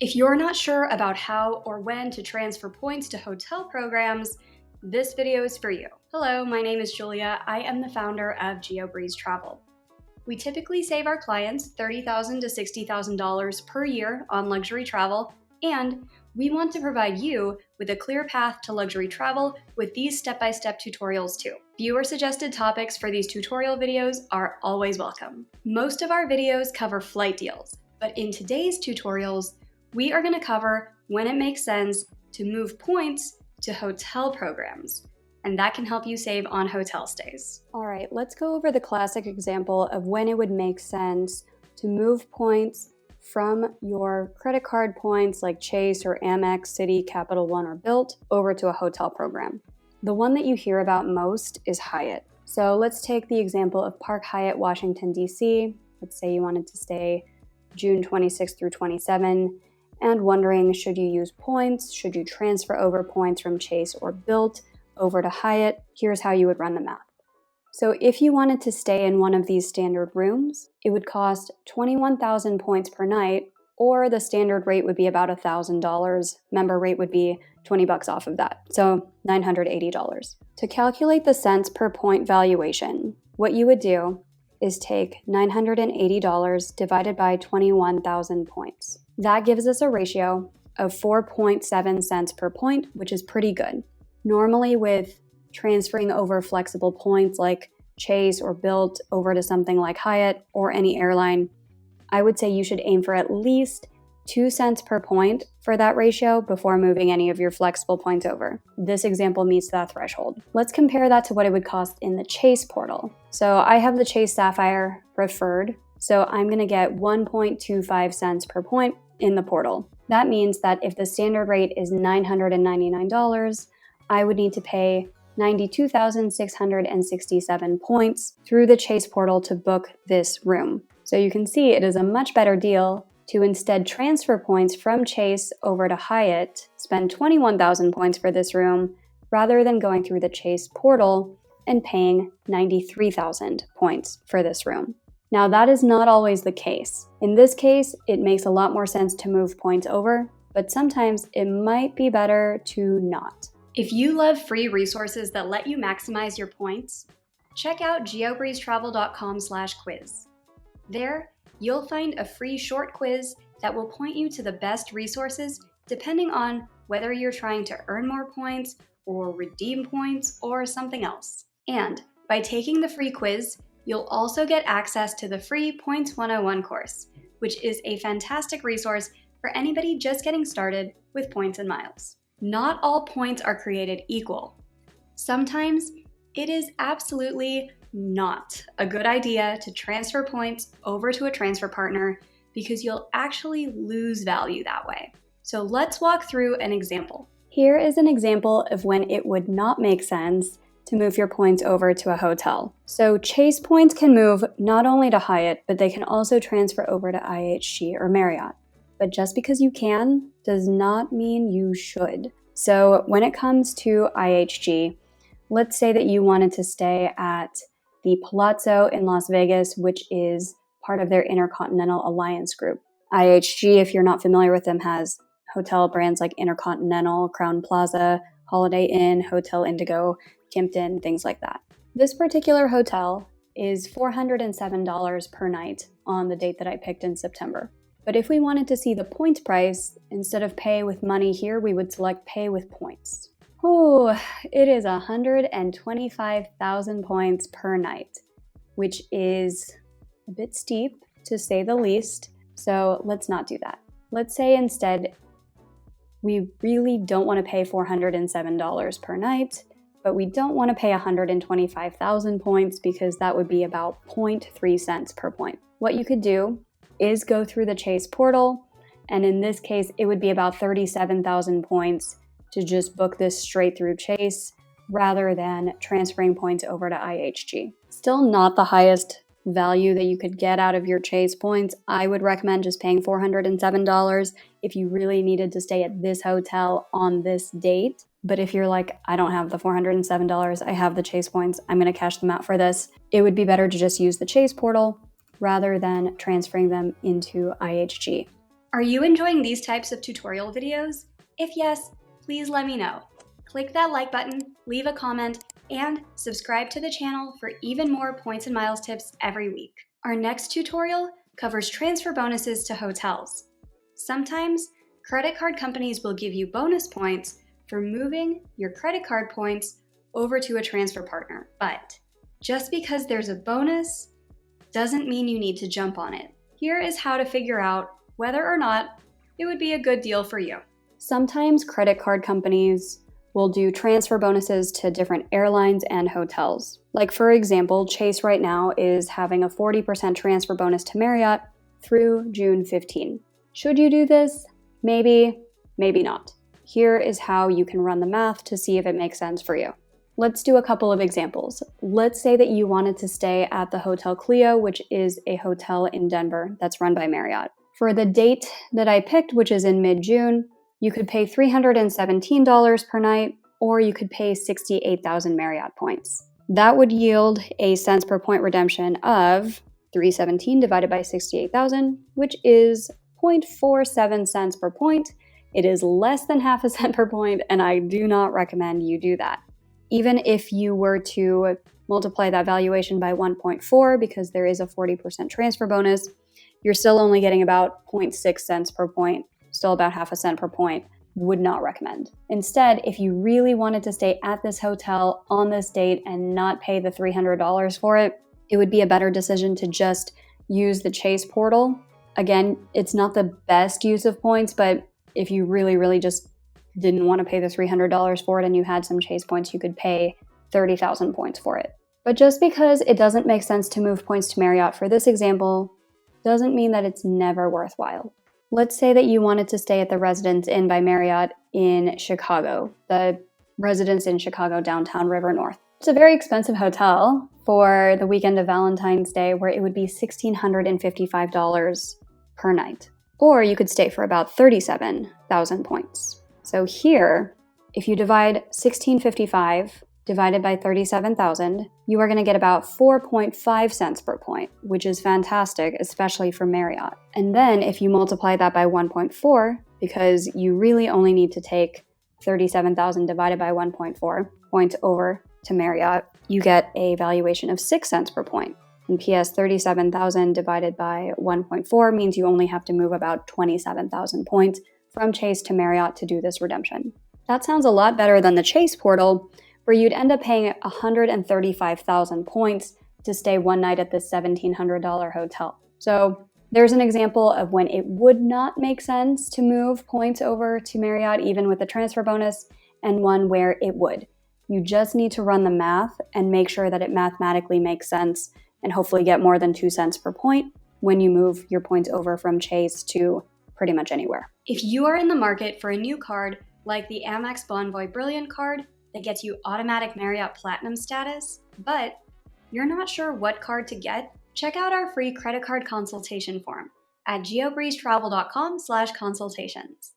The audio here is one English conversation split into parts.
If you're not sure about how or when to transfer points to hotel programs, this video is for you. Hello, my name is Julia. I am the founder of GeoBreeze Travel. We typically save our clients $30,000 to $60,000 per year on luxury travel, and we want to provide you with a clear path to luxury travel with these step-by-step tutorials too. Viewer-suggested topics for these tutorial videos are always welcome. Most of our videos cover flight deals, but in today's tutorials, we are going to cover when it makes sense to move points to hotel programs, and that can help you save on hotel stays. All right, let's go over the classic example of when it would make sense to move points from your credit card points like Chase or Amex, Citi, Capital One, or Bilt over to a hotel program. The one that you hear about most is Hyatt. So let's take the example of Park Hyatt, Washington, D.C. Let's say you wanted to stay June 26 through 27, and wondering, should you use points? Should you transfer over points from Chase or Bilt over to Hyatt? Here's how you would run the math. So if you wanted to stay in one of these standard rooms, it would cost 21,000 points per night, or the standard rate would be about $1,000. Member rate would be $20 off of that, so $980. To calculate the cents per point valuation, what you would do is take $980 divided by 21,000 points. That gives us a ratio of 4.7 cents per point, which is pretty good. Normally with transferring over flexible points like Chase or Bilt over to something like Hyatt or any airline, I would say you should aim for at least 2 cents per point for that ratio before moving any of your flexible points over. This example meets that threshold. Let's compare that to what it would cost in the Chase portal. So I have the Chase Sapphire Preferred, so I'm going to get 1.25 cents per point in the portal. That means that if the standard rate is $999, I would need to pay 92,667 points through the Chase portal to book this room. So you can see it is a much better deal to instead transfer points from Chase over to Hyatt, spend 21,000 points for this room, rather than going through the Chase portal and paying 93,000 points for this room. Now, that is not always the case. In this case, it makes a lot more sense to move points over, but sometimes it might be better to not. If you love free resources that let you maximize your points, check out geobreezetravel.com/quiz. There, you'll find a free short quiz that will point you to the best resources depending on whether you're trying to earn more points or redeem points or something else. And by taking the free quiz, you'll also get access to the free Points 101 course, which is a fantastic resource for anybody just getting started with points and miles. Not all points are created equal. Sometimes it is absolutely not a good idea to transfer points over to a transfer partner because you'll actually lose value that way. So let's walk through an example. Here is an example of when it would not make sense to move your points over to a hotel. So Chase points can move not only to Hyatt, but they can also transfer over to IHG or Marriott. But just because you can does not mean you should. So when it comes to IHG, let's say that you wanted to stay at the Palazzo in Las Vegas, which is part of their Intercontinental Alliance group. IHG, if you're not familiar with them, has hotel brands like Intercontinental, Crowne Plaza, Holiday Inn, Hotel Indigo, Kimpton, things like that. This particular hotel is $407 per night on the date that I picked in September. But if we wanted to see the points price, instead of pay with money here, we would select pay with points. Oh, it is 125,000 points per night, which is a bit steep to say the least. So let's not do that. Let's say instead, we really don't want to pay $407 per night, but we don't want to pay 125,000 points because that would be about 0.3 cents per point. What you could do is go through the Chase portal, and in this case, it would be about 37,000 points to just book this straight through Chase rather than transferring points over to IHG. Still not the highest value that you could get out of your Chase points. I would recommend just paying $407 if you really needed to stay at this hotel on this date. But if you're like, I don't have the $407, I have the Chase points, I'm going to cash them out for this, it would be better to just use the Chase portal rather than transferring them into IHG. Are you enjoying these types of tutorial videos? If yes, please let me know. Click that like button, leave a comment, and subscribe to the channel for even more points and miles tips every week. Our next tutorial covers transfer bonuses to hotels. Sometimes, credit card companies will give you bonus points for moving your credit card points over to a transfer partner. But just because there's a bonus doesn't mean you need to jump on it. Here is how to figure out whether or not it would be a good deal for you. Sometimes credit card companies will do transfer bonuses to different airlines and hotels. Like for example, Chase right now is having a 40% transfer bonus to Marriott through June 15. Should you do this? Maybe, maybe not. Here is how you can run the math to see if it makes sense for you. Let's do a couple of examples. Let's say that you wanted to stay at the Hotel Clio, which is a hotel in Denver that's run by Marriott. For the date that I picked, which is in mid-June, you could pay $317 per night, or you could pay 68,000 Marriott points. That would yield a cents per point redemption of 317 divided by 68,000, which is 0.47 cents per point. It is less than half a cent per point, and I do not recommend you do that. Even if you were to multiply that valuation by 1.4, because there is a 40% transfer bonus, you're still only getting about 0.6 cents per point, still about half a cent per point. Would not recommend. Instead, if you really wanted to stay at this hotel on this date and not pay the $300 for it, it would be a better decision to just use the Chase portal. Again, it's not the best use of points, but if you really just didn't want to pay the $300 for it and you had some Chase points, you could pay 30,000 points for it. But just because it doesn't make sense to move points to Marriott for this example, doesn't mean that it's never worthwhile. Let's say that you wanted to stay at the Residence Inn by Marriott in Chicago, the Residence Inn Chicago downtown River North. It's a very expensive hotel for the weekend of Valentine's Day, where it would be $1,655 per night. Or you could stay for about 37,000 points. So here, if you divide 1,655 divided by 37,000, you are going to get about 4.5 cents per point, which is fantastic, especially for Marriott. And then if you multiply that by 1.4, because you really only need to take 37,000 divided by 1.4 points over to Marriott, you get a valuation of 6 cents per point. And PS 37,000 divided by 1.4 means you only have to move about 27,000 points from Chase to Marriott to do this redemption. That sounds a lot better than the Chase portal, where you'd end up paying 135,000 points to stay one night at this $1,700 hotel. So there's an example of when it would not make sense to move points over to Marriott, even with the transfer bonus, and one where it would. You just need to run the math and make sure that it mathematically makes sense and hopefully get more than 2 cents per point when you move your points over from Chase to pretty much anywhere. If you are in the market for a new card like the Amex Bonvoy Brilliant card that gets you automatic Marriott Platinum status, but you're not sure what card to get, check out our free credit card consultation form at geobreezetravel.com/consultations.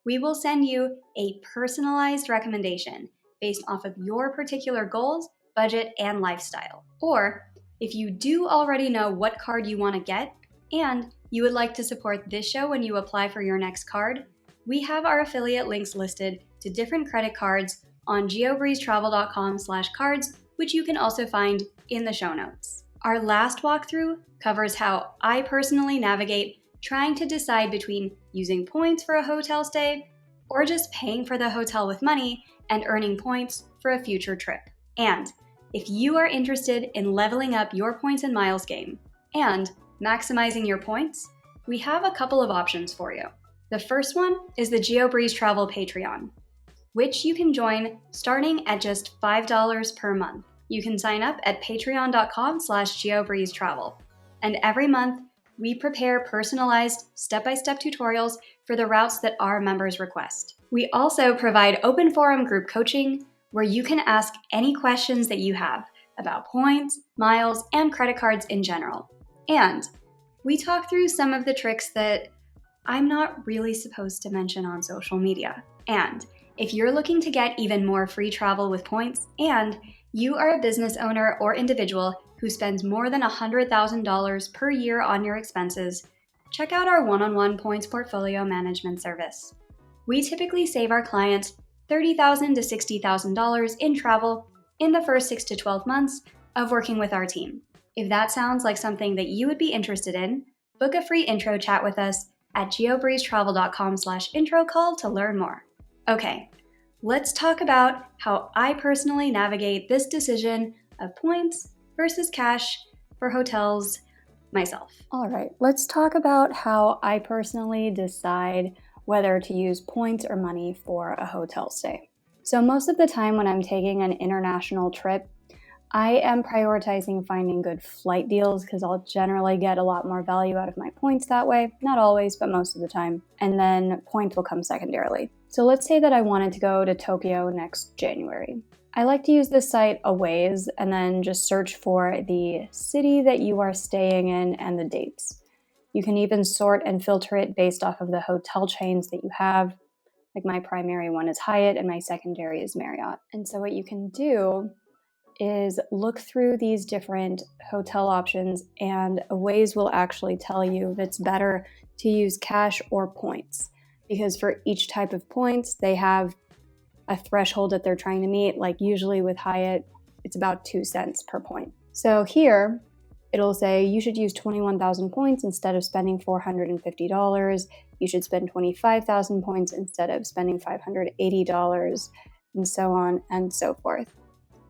We will send you a personalized recommendation based off of your particular goals, budget, and lifestyle. Or if you do already know what card you want to get and you would like to support this show when you apply for your next card, we have our affiliate links listed to different credit cards on geobreezetravel.com/cards, which you can also find in the show notes. Our last walkthrough covers how I personally navigate trying to decide between using points for a hotel stay or just paying for the hotel with money and earning points for a future trip. And if you are interested in leveling up your points and miles game and maximizing your points, we have a couple of options for you. The first one is the GeoBreeze Travel Patreon, which you can join starting at just $5 per month. You can sign up at patreon.com/geobreezetravel. And every month, we prepare personalized step-by-step tutorials for the routes that our members request. We also provide open forum group coaching where you can ask any questions that you have about points, miles, and credit cards in general. And we talk through some of the tricks that I'm not really supposed to mention on social media. And if you're looking to get even more free travel with points, and you are a business owner or individual who spends more than $100,000 per year on your expenses, check out our one-on-one points portfolio management service. We typically save our clients $30,000 to $60,000 in travel in the first 6 to 12 months of working with our team. If that sounds like something that you would be interested in, book a free intro chat with us at geobreezetravel.com/intro call to learn more. Okay, let's talk about how I personally navigate this decision of points versus cash for hotels myself. All right, let's talk about how I personally decide whether to use points or money for a hotel stay. So most of the time when I'm taking an international trip, I am prioritizing finding good flight deals because I'll generally get a lot more value out of my points that way. Not always, but most of the time. And then points will come secondarily. So let's say that I wanted to go to Tokyo next January. I like to use this site Awaze and then just search for the city that you are staying in and the dates. You can even sort and filter it based off of the hotel chains that you have. Like my primary one is Hyatt and my secondary is Marriott. And so what you can do is look through these different hotel options, and Awaze will actually tell you if it's better to use cash or points. Because for each type of points, they have a threshold that they're trying to meet. Like usually with Hyatt, it's about 2 cents per point. So here, it'll say you should use 21,000 points instead of spending $450. You should spend 25,000 points instead of spending $580, and so on and so forth.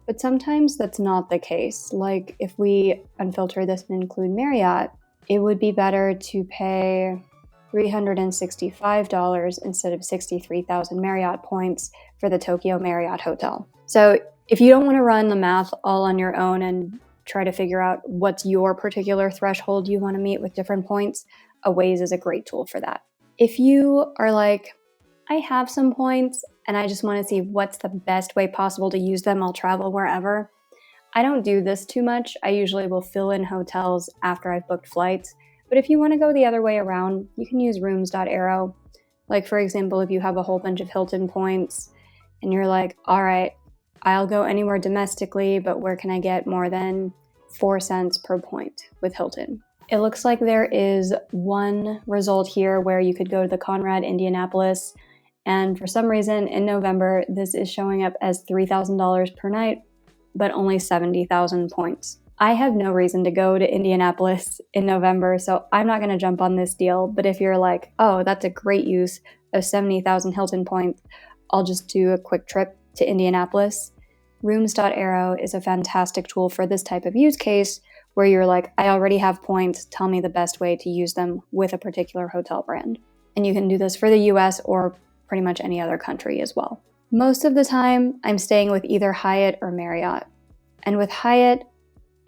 But sometimes that's not the case. Like if we unfilter this and include Marriott, it would be better to pay $365 instead of 63,000 Marriott points for the Tokyo Marriott hotel. So if you don't want to run the math all on your own and try to figure out what's your particular threshold you want to meet with different points, Awaze is a great tool for that. If you are like, I have some points and I just want to see what's the best way possible to use them, I'll travel wherever. I don't do this too much. I usually will fill in hotels after I've booked flights. But if you want to go the other way around, you can use rooms.arrow. Like for example, if you have a whole bunch of Hilton points and you're like, all right, I'll go anywhere domestically, but where can I get more than 4 cents per point with Hilton? It looks like there is one result here where you could go to the Conrad Indianapolis, and for some reason in November, this is showing up as $3,000 per night, but only 70,000 points. I have no reason to go to Indianapolis in November, so I'm not going to jump on this deal. But if you're like, oh, that's a great use of 70,000 Hilton points, I'll just do a quick trip to Indianapolis. Rooms.arrow is a fantastic tool for this type of use case where you're like, I already have points, tell me the best way to use them with a particular hotel brand. And you can do this for the US or pretty much any other country as well. Most of the time, I'm staying with either Hyatt or Marriott. And with Hyatt,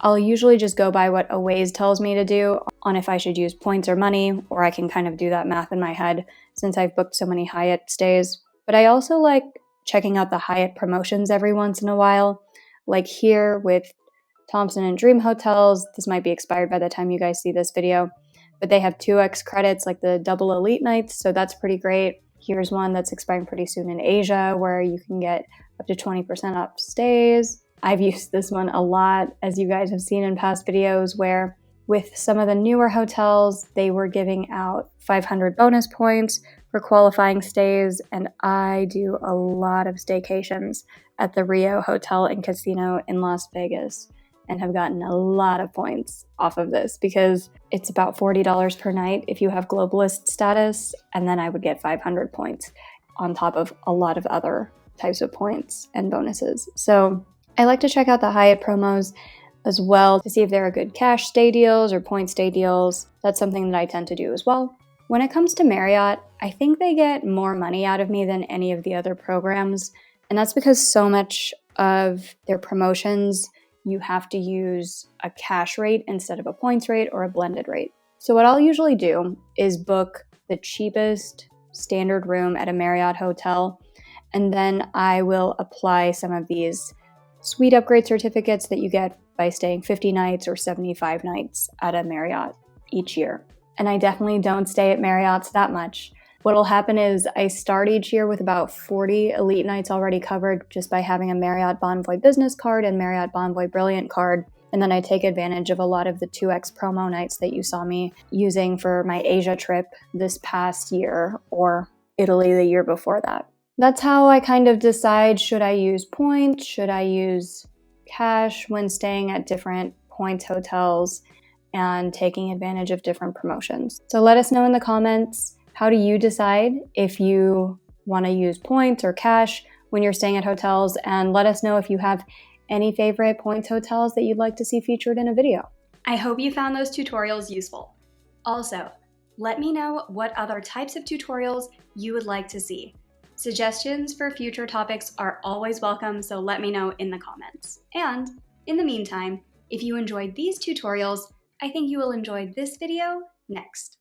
I'll usually just go by what Awaze tells me to do on if I should use points or money, or I can kind of do that math in my head since I've booked so many Hyatt stays. But I also like checking out the Hyatt promotions every once in a while. Like here with Thompson and Dream Hotels, this might be expired by the time you guys see this video, but they have 2x credits like the double elite nights, so that's pretty great. Here's one that's expiring pretty soon in Asia where you can get up to 20% off stays. I've used this one a lot, as you guys have seen in past videos, where with some of the newer hotels, they were giving out 500 bonus points for qualifying stays, and I do a lot of staycations at the Rio Hotel and Casino in Las Vegas and have gotten a lot of points off of this because it's about $40 per night if you have globalist status, and then I would get 500 points on top of a lot of other types of points and bonuses. So I like to check out the Hyatt promos as well to see if there are good cash stay deals or point stay deals. That's something that I tend to do as well. When it comes to Marriott, I think they get more money out of me than any of the other programs, and that's because so much of their promotions you have to use a cash rate instead of a points rate or a blended rate. So what I'll usually do is book the cheapest standard room at a Marriott hotel, and then I will apply some of these suite upgrade certificates that you get by staying 50 nights or 75 nights at a Marriott each year. And I definitely don't stay at Marriott's that much. What'll happen is I start each year with about 40 elite nights already covered just by having a Marriott Bonvoy Business card and Marriott Bonvoy Brilliant card. And then I take advantage of a lot of the 2x promo nights that you saw me using for my Asia trip this past year, or Italy the year before that. That's how I kind of decide, should I use points? Should I use cash when staying at different points hotels and taking advantage of different promotions? So let us know in the comments, how do you decide if you want to use points or cash when you're staying at hotels? And let us know if you have any favorite points hotels that you'd like to see featured in a video. I hope you found those tutorials useful. Also, let me know what other types of tutorials you would like to see. Suggestions for future topics are always welcome, so let me know in the comments. And in the meantime, if you enjoyed these tutorials, I think you will enjoy this video next.